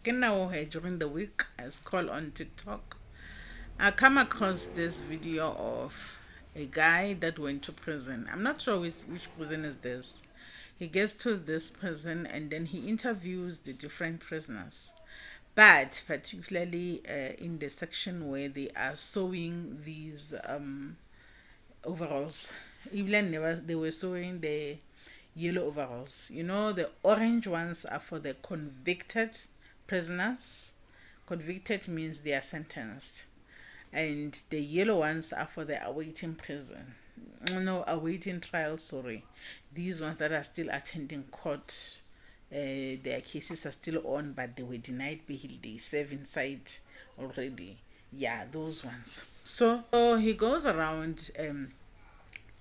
during the week I scroll on TikTok. I come across this video of a guy that went to prison. I'm not sure which prison is this. He gets to this prison and then he interviews the different prisoners. But particularly in the section where they are sewing these overalls. Even they were sewing the yellow overalls. You know, the orange ones are for the convicted prisoners. Convicted means they are sentenced. And the yellow ones are for the awaiting prison. No, awaiting trial, sorry. These ones that are still attending court, their cases are still on, but they were denied bail. They serve inside already. Yeah, those ones. So he goes around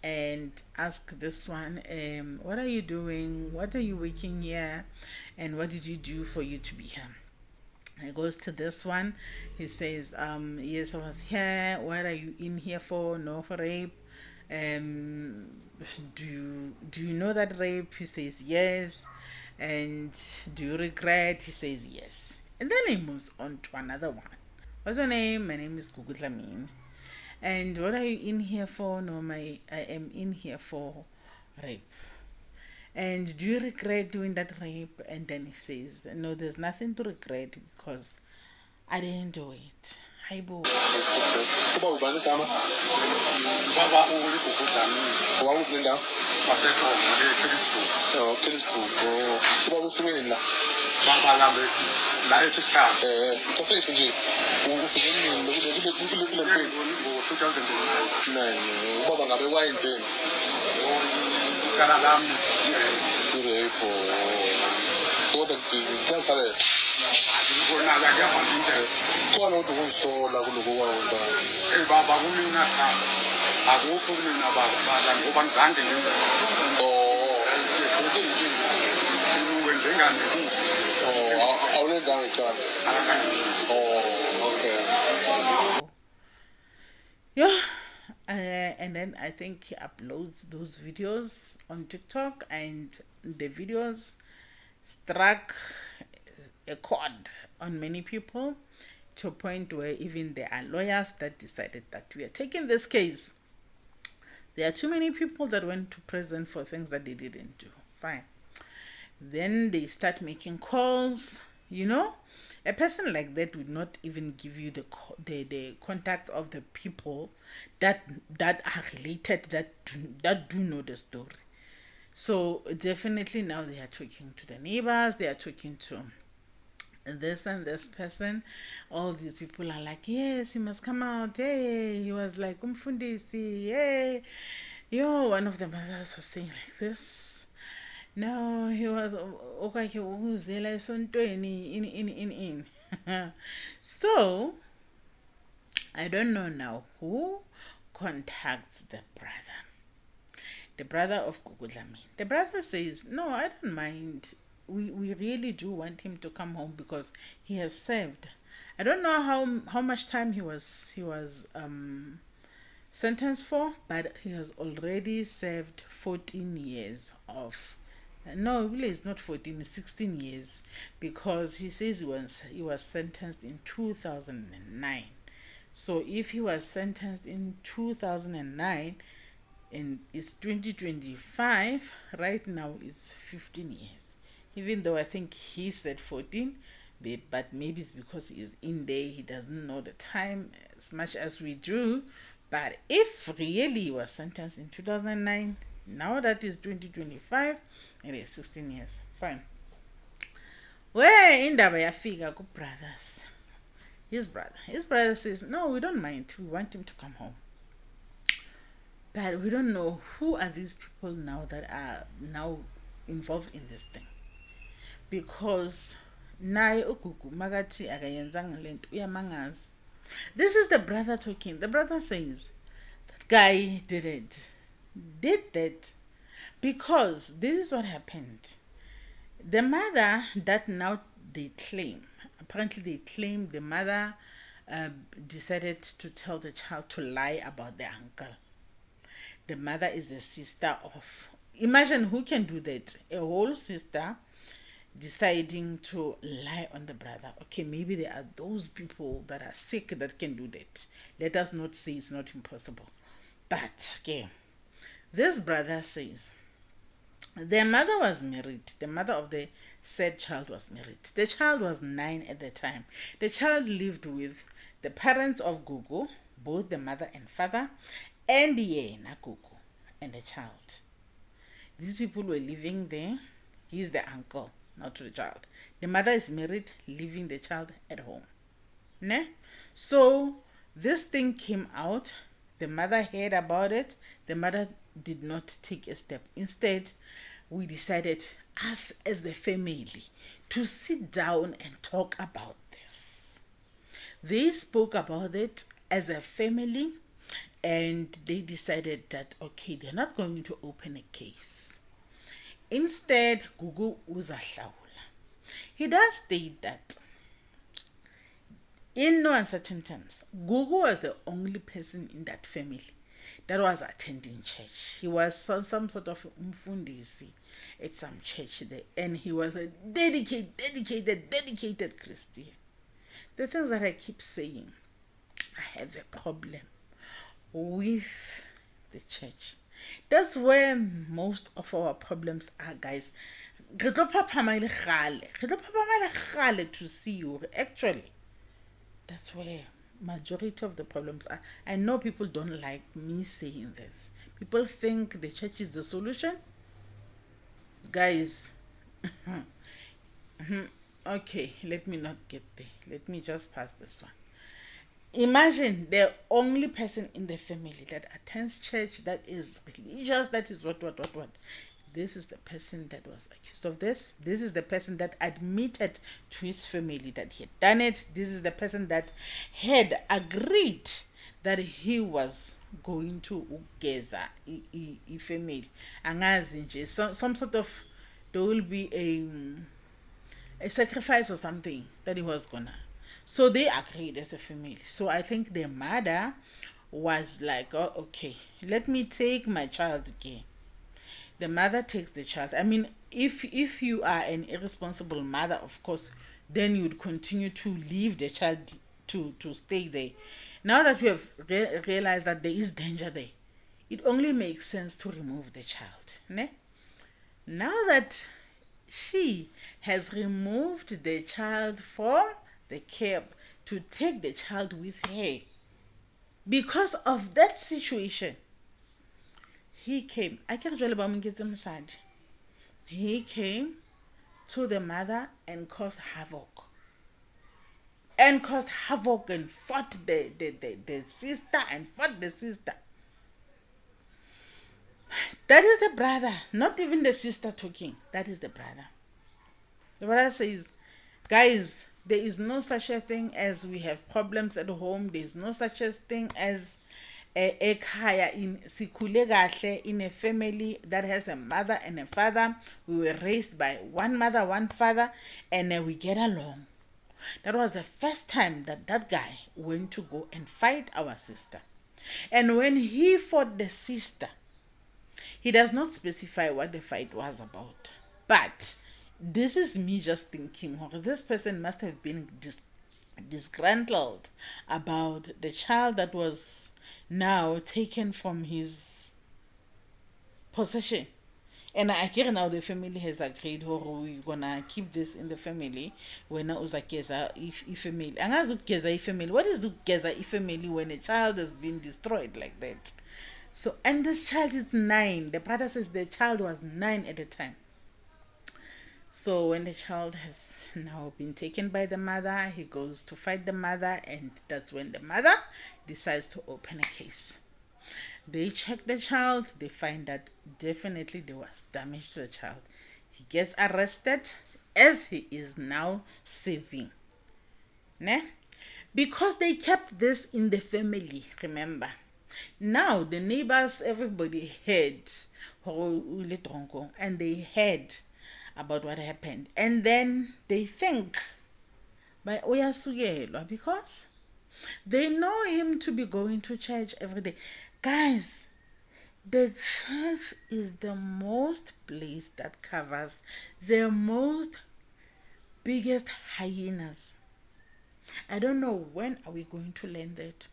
and ask this one, what are you doing? What are you working here? And what did you do for you to be here? He goes to this one. He says, yes, I was here. What are you in here for? No, for rape. Do you know that rape? He says yes. And do you regret? He says yes. And then he moves on to another one. What's your name? My name is Gugu Dlamini. And what are you in here for? No, I am in here for rape. And do you regret doing that rape? And then he says, no, there's nothing to regret because I didn't do it. Hi, boo. Yeah, and then I think he uploads those videos on TikTok, and the videos struck a chord on many people to a point where even there are lawyers that decided that we are taking this case. There are too many people that went to prison for things that they didn't do. Fine. Then they start making calls. You know, a person like that would not even give you the contacts of the people that are related, that do know the story. So definitely now they are talking to the neighbors. They are talking to this and this person. All these people are like, yes, he must come out. Hey, he was like umfundisi. Hey, yo, one of the mothers was saying like this. No, he was okay. In. So I don't know now who contacts the brother of Gugu Dlamini. The brother says, no, I don't mind. We really do want him to come home because he has served. I don't know how much time he was sentenced for, but he has already served 14 years of. No, really it's not 14, it's 16 years, because he says he was sentenced in 2009. So if he was sentenced in 2009 and it's 2025, right now it's 15 years. Even though I think he said 14, but maybe it's because he's in there, he doesn't know the time as much as we do. But if really he was sentenced in 2009, now that is 2025, it is 16 years. Fine. Where indaba yafika ku-brothers, his brother says, no, we don't mind, we want him to come home. But we don't know who are these people now that are now involved in this thing. Because naye uGugu makathi akayenzanga lento uyamangaza. This is the brother talking. The brother says that guy did that because this is what happened. The mother that now they claim, apparently they claim the mother decided to tell the child to lie about the uncle. The mother is the sister of, imagine who can do that, a whole sister deciding to lie on the brother. Okay, maybe there are those people that are sick that can do that. Let us not say it's not impossible. But okay, this brother says their mother was married. The mother of the said child was married. The child was 9 at the time. The child lived with the parents of Gugu, both the mother and father, and yena Gugu and the child. These people were living there. He's the uncle, not to the child. The mother is married, leaving the child at home. Ne? So this thing came out. The mother heard about it. The mother did not take a step. Instead, we decided, us as the family, to sit down and talk about this. They spoke about it as a family, and they decided that, okay, they're not going to open a case. Instead, Gugu uzahlaula. He does state that in no uncertain terms, Gugu was the only person in that family that was attending church. He was some sort of umfundisi at some church there, and he was a dedicated Christian. The things that I keep saying, I have a problem with the church. That's where most of our problems are, guys. To see you actually. That's where majority of the problems are. I know people don't like me saying this. People think the church is the solution. Guys, okay, let me not get there. Let me just pass this one. Imagine the only person in the family that attends church, that is religious, that is what. This is the person that was accused of this. This is the person that admitted to his family that he had done it. This is the person that had agreed that he was going to ugeza a family. Angazi, some sort of, there will be a sacrifice or something that he was gonna. So they agreed as a family. So I think the mother was like, oh, okay, let me take my child again. The mother takes the child. I mean, if you are an irresponsible mother, of course, then you would continue to leave the child to stay there. Now that you have realized that there is danger there, it only makes sense to remove the child. Ne? Now that she has removed the child from the care, to take the child with her, because of that situation, he came. He came to the mother and caused havoc. And fought the sister and fought the sister. That is the brother, not even the sister talking. That is the brother. The brother says, guys, there is no such a thing as we have problems at home. There is no such a thing as a kaya in sikhule kahle, in a family that has a mother and a father. We were raised by one mother, one father, and we get along. That was the first time that guy went to go and fight our sister. And when he fought the sister, he does not specify what the fight was about. But this is me just thinking, this person must have been disgruntled about the child that was now taken from his possession. And I care now the family has agreed, we're gonna keep this in the family. When I was like, family, family. What is the geza family when a child has been destroyed like that? So, and this child is 9. The brother says the child was 9 at the time. So when the child has now been taken by the mother, he goes to fight the mother, and that's when the mother decides to open a case. They check the child, they find that definitely there was damage to the child. He gets arrested, as he is now serving. Ne? Because they kept this in the family, remember. Now the neighbors, everybody heard, and they heard about what happened, and then they think by Oyasugelo, because they know him to be going to church every day. Guys, the church is the most place that covers the most biggest hyenas. I don't know when are we going to learn that.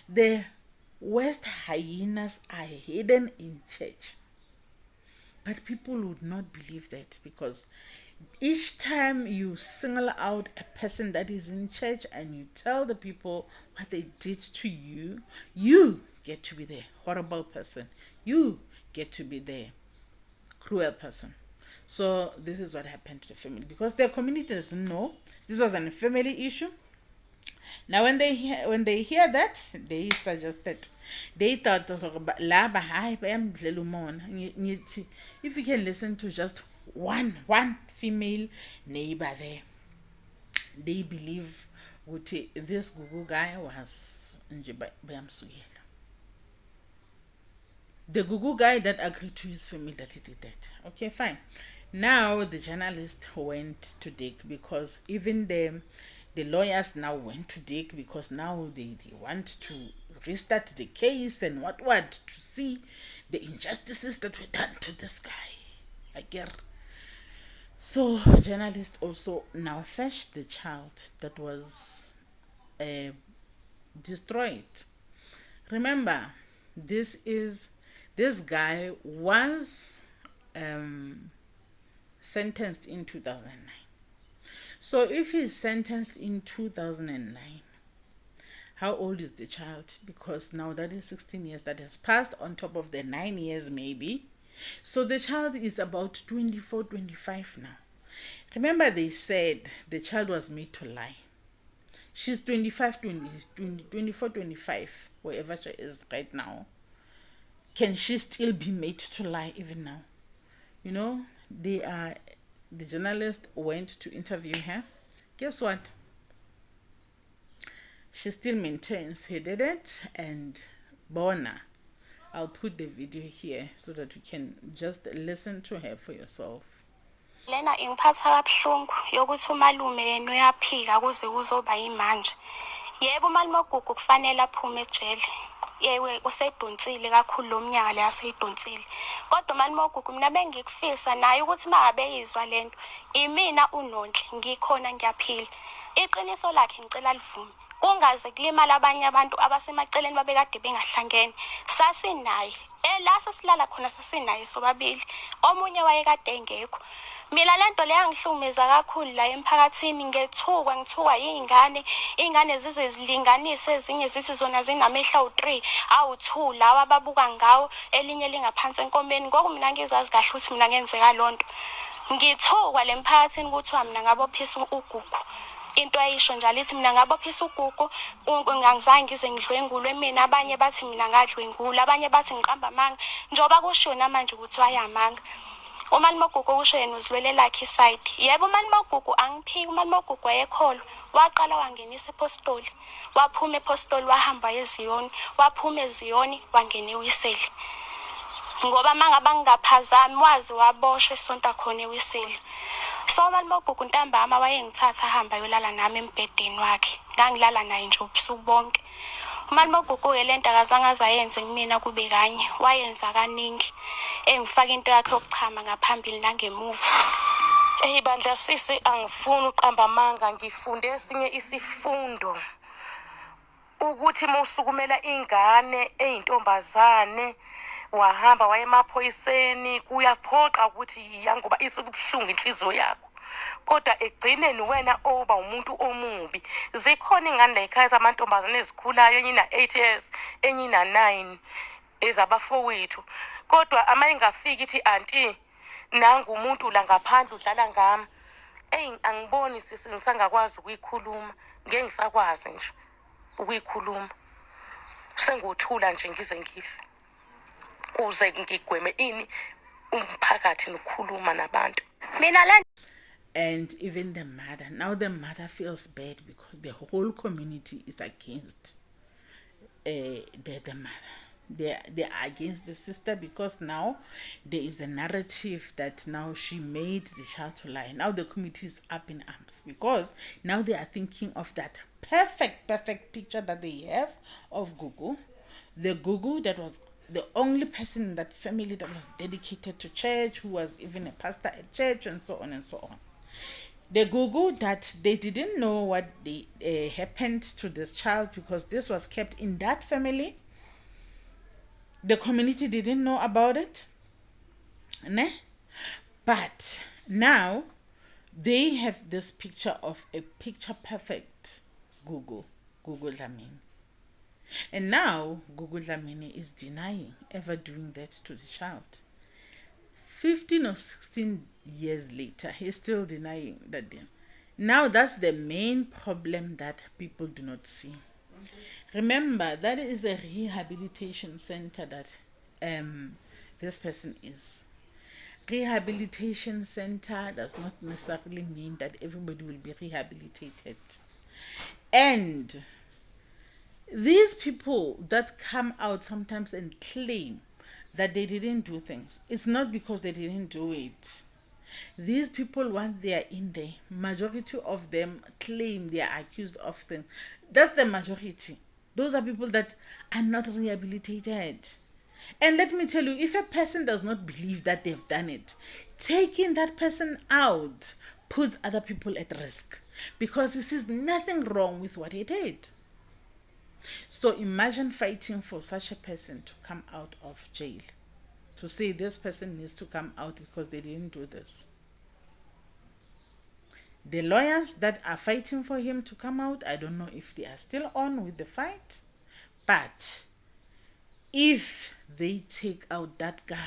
The worst hyenas are hidden in church. But people would not believe that, because each time you single out a person that is in church and you tell the people what they did to you, you get to be the horrible person. You get to be the cruel person. So this is what happened to the family, because their community doesn't know this was a family issue. Now when they hear that, they suggested, they thought if you can listen to just one female neighbor there, they believe this Gugu guy was the Gugu guy that agreed to his family that he did that. Okay, fine. Now the journalist went to dig, because even the lawyers now went to dig, because now they want to restart the case and what to see the injustices that were done to this guy. I get. So journalists also now fetched the child that was destroyed. Remember, this guy was sentenced in 2009. So if he's sentenced in 2009, how old is the child? Because now that is 16 years that has passed on top of the 9 years maybe. So the child is about 24, 25 now. Remember, they said the child was made to lie. She's 25, 24, 25, wherever she is right now. Can she still be made to lie even now? You know, the journalist went to interview her. Guess what? She still maintains he did it. And Bona, I'll put the video here so that you can just listen to her for yourself. Lena ingiphatha kabuhlungu yokuthi umalume yena uyaphika kuze kuzoba yimanje. Yebo, umalume Gugu kufanele aphume ejele. Yewe usedonsile kakhulu lo mnyaka le aseyidonsile. Kodwa umalume Gugu mina bengikufisa naye ukuthi mangabe yizwa lento, imina uNonhle ngikhona ngiyaphila. Iqiniso lakhe ngicela livume. Kungaze kulimala abanye abantu abasemaceleni babekade bengahlangene. Sasinaye la sesilala khona, sasinaye sobabili. Omunye wayekade engekho. Mina lento le yangihlumeza kakhulu la emphakathini. Ngithukwa ingane zize zilinganise, ezinye zithi zona zinamehla awu3 awu2 lawa ababuka ngawo, elinye lingaphansi enkomeni. Ngoku mina ngizazi kahle ukuthi mina ngenzeka lonto. Ngithukwa le emphakathini ukuthi mina ngabophisa uGugu. Into ayisho njalo ithi mina ngabophisa uGugu, ngangizange ngize ngidlwengulwe mina. Abanye bathi mina ngadlwengula, abanye bathi ngiqamba amanga, njoba kusho namanje ukuthi wayamanga. Umalume Gugu kusho yena uzilwele lakhe iside. Yebo, umalume Gugu angiphiki. Umalume Gugu wayekholwa, waqala wangenisa ePostoli, waphuma ePostoli wahamba eZiyoni, waphuma eZiyoni wangena eWiseli. Ngoba mangaba ngingaphazami wazi waboshwe esonto khona eWiseli. So umalume Gugu ntambama wayengithatha ahamba yolala nami embhedeni wakhe. Ngangilala naye nje ubusuku bonke. Umalume Gugu lento akazange azayenze kumina kube kanye, wayenza kaningi. Engifaka into yakhe yokuchama ngaphambili nangemuva. Bandla sisi, angifuni uqamba amanga, ngifunde esinye isifundo ukuthi mawusukumela ingane eyintombazane wahamba waye emaphoyiseni, kuyaphoqa ukuthi yangoba isikubuhlungu inhliziyo yakho, kodwa egcineni wena oba umuntu omubi. Zikhona ingane la ekhaya zamantombazane ezikhulayo, enye ina 8 years, enye ina 9, ezabafowethu. Kodwa ama ingafiki ithi anti nangu umuntu la ngaphandle udlala ngami. Angiboni sisi ngisangakwazi ukuyikhuluma, ngeke ngisakwazi nje ukuyikhuluma. Senguthula nje ngize ngife, kuze ngigweme ini umphakathi nokukhuluma nabantu. Mina la. And even the mother, now the mother feels bad because the whole community is against the mother. They are against the sister, because now there is a narrative that now she made the child to lie. Now the community is up in arms, because now they are thinking of that perfect picture that they have of Gugu, the Gugu that was the only person in that family that was dedicated to church, who was even a pastor at church, and so on and so on. The Gugu that they didn't know what happened to this child because this was kept in that family. The community didn't know about it. Ne? But now they have this picture of a picture perfect Gugu Dlamini. And now Gugu Dlamini is denying ever doing that to the child. 15 or 16 years later, he's still denying that. Now that's the main problem that people do not see. Remember, that is a rehabilitation center that this person is. Rehabilitation center does not necessarily mean that everybody will be rehabilitated. And these people that come out sometimes and claim that they didn't do things, it's not because they didn't do it. These people, once they are in there, majority of them claim they are accused of things. That's the majority. Those are people that are not rehabilitated. And let me tell you, if a person does not believe that they've done it, taking that person out puts other people at risk because he sees nothing wrong with what he did. So imagine fighting for such a person to come out of jail, to say this person needs to come out because they didn't do this. The lawyers that are fighting for him to come out, I don't know if they are still on with the fight, but if they take out that guy,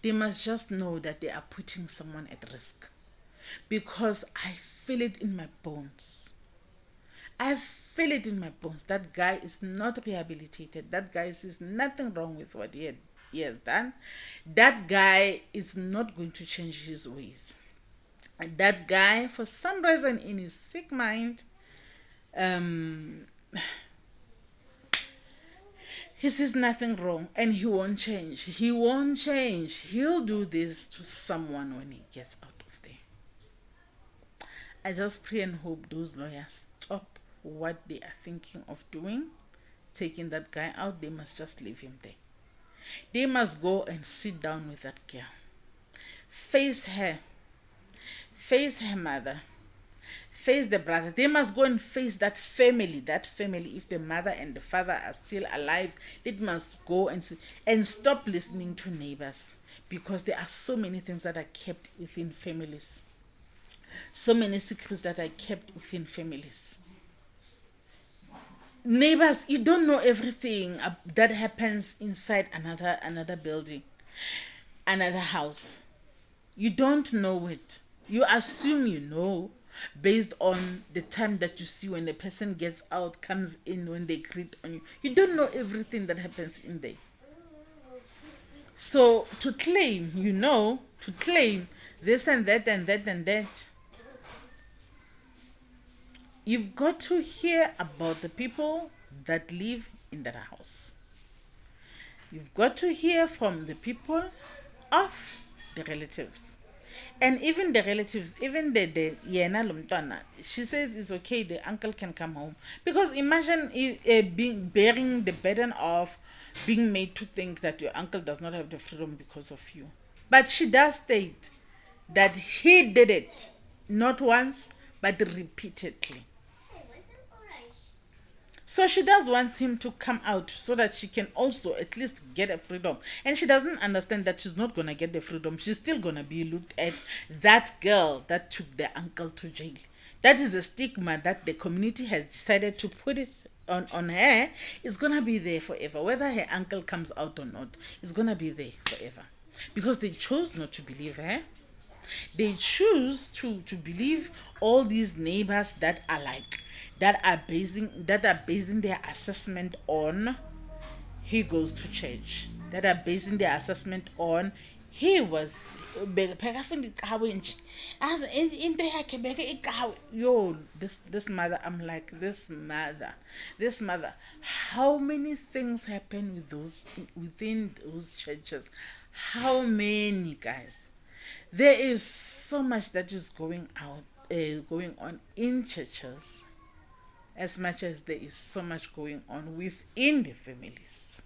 they must just know that they are putting someone at risk, because I feel it in my bones. I feel it in my bones. That guy is not rehabilitated. That guy sees nothing wrong with what he has done. That guy is not going to change his ways. And that guy, for some reason in his sick mind, he sees nothing wrong and he won't change. He won't change. He'll do this to someone when he gets out of there. I just pray and hope those lawyers stop what they are thinking of doing, taking that guy out. They must just leave him there. They must go and sit down with that girl, face her mother, face the brother. They must go and face that family. If the mother and the father are still alive, it must go and see, and stop listening to neighbors, because there are so many things that are kept within families, so many secrets that are kept within families. Neighbors, you don't know everything that happens inside another building, another house. You don't know it. You assume you know based on the time that you see when the person gets out, comes in, when they greet on you. You don't know everything that happens in there. So to claim, to claim this and that and that and that, you've got to hear about the people that live in that house. You've got to hear from the people of the relatives. And even the relatives, even the Yena Lumtana, she says it's okay, the uncle can come home. Because imagine bearing the burden of being made to think that your uncle does not have the freedom because of you. But she does state that he did it, not once, but repeatedly. So she does want him to come out so that she can also at least get a freedom. And she doesn't understand that she's not going to get the freedom. She's still going to be looked at that girl that took the uncle to jail. That is a stigma that the community has decided to put it on her. It's going to be there forever. Whether her uncle comes out or not, it's going to be there forever. Because they chose not to believe her. They choose to believe all these neighbors that are like, that are basing their assessment on he goes to church, that are basing their assessment on he was yo, this mother. I'm like, this mother, how many things happen within those churches? How many, guys? There is so much that is going on in churches, as much as there is so much going on within the families.